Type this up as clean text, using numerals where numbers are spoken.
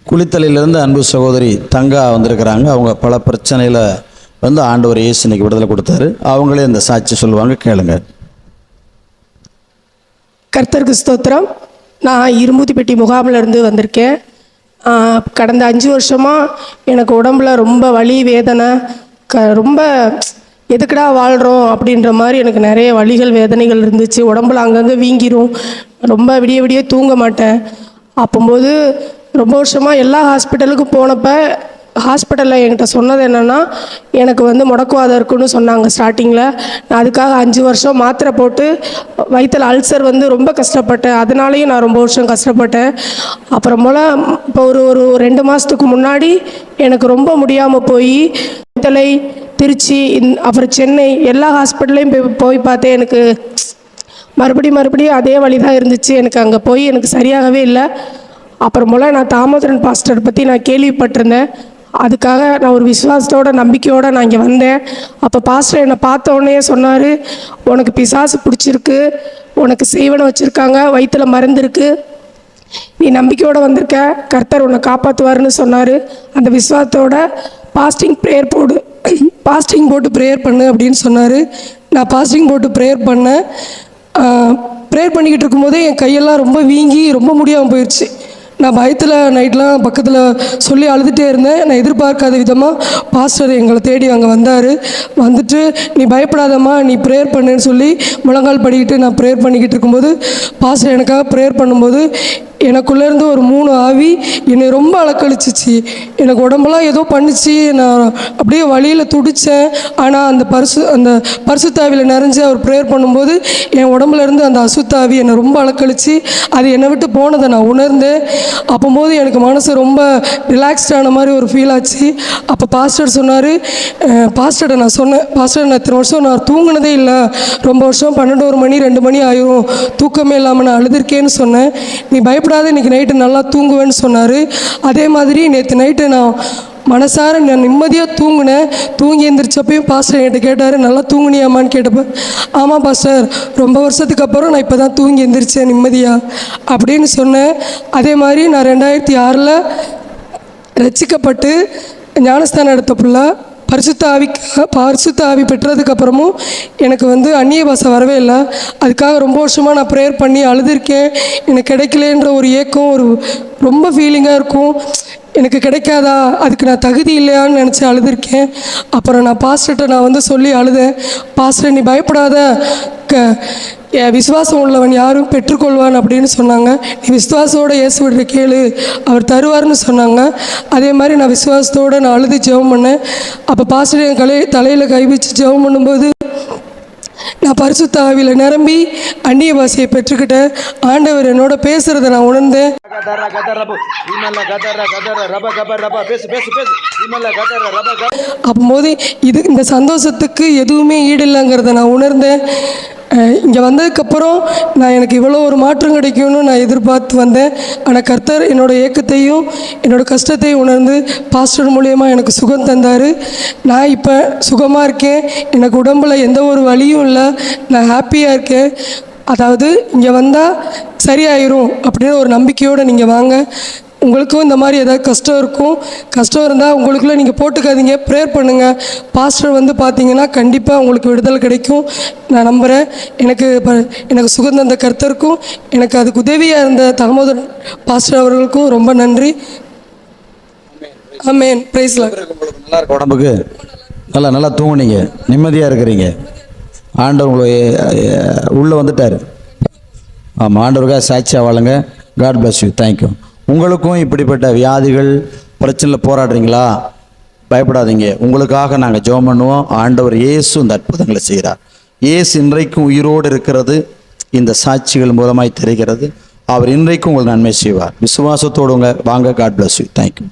குளித்தலையிலேருந்து அன்பு சகோதரி தங்கா வந்திருக்கிறாங்க. அவங்க பல பிரச்சனையில் வந்து ஆண்டவர் இயேசு இன்னைக்கு விடுதலை கொடுத்தாரு. அவங்களே இந்த சாட்சி சொல்லுவாங்க, கேளுங்க. கர்த்தருக்கு ஸ்தோத்திரம். நான் இரும்பூத்திப்பட்டி முகாமில் இருந்து வந்திருக்கேன். கடந்த 5 வருஷமாக எனக்கு உடம்புல ரொம்ப வலி வேதனை, ரொம்ப எதுக்குடா வாழ்கிறோம் அப்படின்ற மாதிரி எனக்கு நிறைய வலிகள் வேதனைகள் இருந்துச்சு. உடம்புல அங்கங்கே வீங்கிரும், ரொம்ப விடிய விடிய தூங்க மாட்டேன். அப்போது ரொம்ப வருஷமாக எல்லா ஹாஸ்பிட்டலுக்கும் போனப்போ ஹாஸ்பிட்டலில் என்கிட்ட சொன்னது என்னென்னா, எனக்கு வந்து முடக்குவாதம் இருக்குன்னு சொன்னாங்க ஸ்டார்டிங்கில். நான் அதுக்காக 5 வருஷம் மாத்திரை போட்டு வயிற்றில் அல்சர் வந்து ரொம்ப கஷ்டப்பட்டேன். அதனாலேயும் நான் ரொம்ப வருஷம் கஷ்டப்பட்டேன். அப்புறம் போல் இப்போ ஒரு 2 மாதத்துக்கு முன்னாடி எனக்கு ரொம்ப முடியாமல் போய் தலை, திருச்சி, அப்புறம் சென்னை எல்லா ஹாஸ்பிட்டல்லையும் போய் பார்த்தேன். எனக்கு மறுபடியும் அதே வழி தான் இருந்துச்சு. எனக்கு அங்கே போய் எனக்கு சரியாகவே இல்லை. அப்புறம் போல் நான் தாமோதரன் பாஸ்டர் பற்றி நான் கேள்விப்பட்டிருந்தேன். அதுக்காக நான் ஒரு விசுவாசத்தோட நம்பிக்கையோடு நான் இங்கே வந்தேன். அப்போ பாஸ்டர் என்னை பார்த்த உடனே சொன்னார், உனக்கு பிசாசு பிடிச்சிருக்கு, உனக்கு செய்வனை வச்சுருக்காங்க, வயிற்றில் மருந்து இருக்குது, நீ நம்பிக்கையோடு வந்திருக்க, கர்த்தர் உன்னை காப்பாற்றுவாருன்னு சொன்னார். அந்த விசுவாசத்தோட பாஸ்டிங் போட்டு ப்ரேயர் பண்ணு அப்படின்னு சொன்னார். நான் பாஸ்டிங் போட்டு ப்ரேயர் பண்ணேன். ப்ரேயர் பண்ணிக்கிட்டு இருக்கும்போதே என் கையெல்லாம் ரொம்ப வீங்கி ரொம்ப முடியாமல் போயிடுச்சு. நான் பயத்தில் நைட்லாம் பக்கத்தில் சொல்லி அழுதுகிட்டே இருந்தேன். நான் எதிர்பார்க்காத விதமாக பாஸ்டர் எங்களை தேடி அங்கே வந்தார். வந்துட்டு, நீ பயப்படாதம்மா, நீ ப்ரேயர் பண்ணுன்னு சொல்லி முழங்கால் படிக்கிட்டு நான் ப்ரேயர் பண்ணிக்கிட்டு இருக்கும்போது பாஸ்டர் எனக்காக ப்ரேயர் பண்ணும்போது எனக்குள்ளேருந்து ஒரு 3 ஆவி என்னை ரொம்ப அலக்கழிச்சிச்சு. எனக்கு உடம்பெல்லாம் ஏதோ பண்ணிச்சு. நான் அப்படியே வழியில் துடித்தேன். ஆனால் அந்த பரிசுத்தாவியில் நிறைஞ்சு அவர் ப்ரேயர் பண்ணும்போது என் உடம்புலேருந்து அந்த அசுத்தாவி என்னை ரொம்ப அலக்கழிச்சு அது என்னை விட்டு போனதை நான் உணர்ந்தேன். அப்போது எனக்கு மனசு ரொம்ப ரிலாக்ஸ்டான மாதிரி ஒரு ஃபீல் ஆச்சு. அப்போ பாஸ்டர் சொன்னார், பாஸ்டர்கிட்ட நான் சொன்னேன், பாஸ்டர் நான் இத்தனை வருஷம் நான் தூங்கினதே இல்லை, ரொம்ப வருஷம் 12 மணி 2 மணி ஆயிரும், தூக்கமே இல்லாமல் நான் அழுதுருக்கேன்னு சொன்னேன். நீ பயப்படாத, இன்றைக்கி நைட்டு நல்லா தூங்குவேன்னு சொன்னார். அதே மாதிரி நேற்று நைட்டு நான் மனசார நான் நிம்மதியாக தூங்கினேன். தூங்கி எழுந்திரிச்சப்பையும் பாஸ்டர் என்கிட்ட கேட்டார், நல்லா தூங்குனியாமான்னு கேட்டப்போ, ஆமாம் பாஸ்டர், ரொம்ப வருஷத்துக்கு அப்புறம் நான் இப்போ தான் தூங்கி எழுந்திரிச்சேன் நிம்மதியாக அப்படின்னு சொன்னேன். அதே மாதிரி நான் 2006 ரட்சிக்கப்பட்டு ஞானஸ்தானம் எடுத்த புள்ள பரிசுத்த ஆவி பெற்றதுக்கப்புறமும் எனக்கு வந்து அந்நிய பாஷை வரவே இல்லை. அதுக்காக ரொம்ப வருஷமாக நான் ப்ரேயர் பண்ணி அழுதுருக்கேன். எனக்கு கிடைக்கலன்ற ஒரு ஏக்கம், ரொம்ப ஃபீலிங்காக இருக்கும். எனக்கு கிடைக்காதா, அதுக்கு நான் தகுதி இல்லையான்னு நினச்சி அழுதுருக்கேன். அப்புறம் நான் பாஸ்டர்கிட்ட நான் வந்து சொல்லி அழுதேன், பாஸ்டர் நீ பயப்படாத, விசுவாசம் உள்ளவன் யாரும் பெற்றுக்கொள்வான் அப்படின்னு சொன்னாங்க. நீ விசுவாசத்தோடு இயேசுவிட கேளு, அவர் தருவார்னு சொன்னாங்க. அதே மாதிரி நான் விசுவாசத்தோடு நான் அழுது ஜெபம் பண்ணேன். அப்போ பாஸ்டர் என் தலையில் கை வச்சு ஜெபம் பண்ணும்போது நான் பரிசுத்த ஆவியில் நிரம்பி அந்நிய பாஷையை பெற்றுக்கிட்டேன். ஆண்டவர் என்னோட பேசுகிறத நான் உணர்ந்தேன். அப்போது இந்த சந்தோஷத்துக்கு எதுவுமே ஈடில்லைங்கிறத நான் உணர்ந்தேன். இங்கே வந்ததுக்கப்புறம் எனக்கு இவ்வளோ ஒரு மாற்றம் கிடைக்கும்னு நான் எதிர்பார்த்து வந்தேன். ஆனால் கர்த்தர் என்னோடய ஏக்கத்தையும் என்னோடய கஷ்டத்தையும் உணர்ந்து பாஸ்டர் மூலமா எனக்கு சுகம் தந்தார். நான் இப்போ சுகமாக இருக்கேன். எனக்கு உடம்பில் எந்த ஒரு வலியும் இல்லை. நான் ஹாப்பியாக இருக்கேன். அதாவது இங்கே வந்தால் சரியாயிரும் அப்படின்னு ஒரு நம்பிக்கையோடு நீங்கள் வாங்க. உங்களுக்கும் இந்த மாதிரி ஏதாவது கஷ்டம் இருந்தால் உங்களுக்குள்ளே நீங்கள் போட்டுக்காதீங்க, ப்ரேயர் பண்ணுங்கள். பாஸ்டர் வந்து பார்த்தீங்கன்னா கண்டிப்பாக உங்களுக்கு விடுதலை கிடைக்கும் நான் நம்புகிறேன். எனக்கு சுகம் தந்த கர்த்தருக்கும் எனக்கு அதுக்கு உதவியாக இருந்த தாமோதரன் பாஸ்டர் அவர்களுக்கும் ரொம்ப நன்றி. ஆமென். Praise Lord. நல்லா இருக்க உடம்புக்கு, நல்லா தூங்குனீங்க, நிம்மதியாக இருக்கிறீங்க. ஆண்டவர் உங்களை உள்ளே வந்துட்டார். ஆமாம், ஆண்டவருக்காக சாட்சியாக வாழுங்க. God bless you. தேங்க்யூ. உங்களுக்கும் இப்படிப்பட்ட வியாதிகள் பிரச்சனையில் போராடுறீங்களா, பயப்படாதீங்க. உங்களுக்காக நாங்கள் ஜெபம் பண்ணுவோம். ஆண்டவர் இயேசு இந்த அற்புதங்களை செய்கிறார். இயேசு இன்றைக்கும் உயிரோடு இருக்கிறது இந்த சாட்சிகள் மூலமாய் தெரிகிறது. அவர் இன்றைக்கும் உங்களுக்கு நன்மை செய்வார். விசுவாசத்தோடு வாங்க. God bless you. தேங்க்யூ.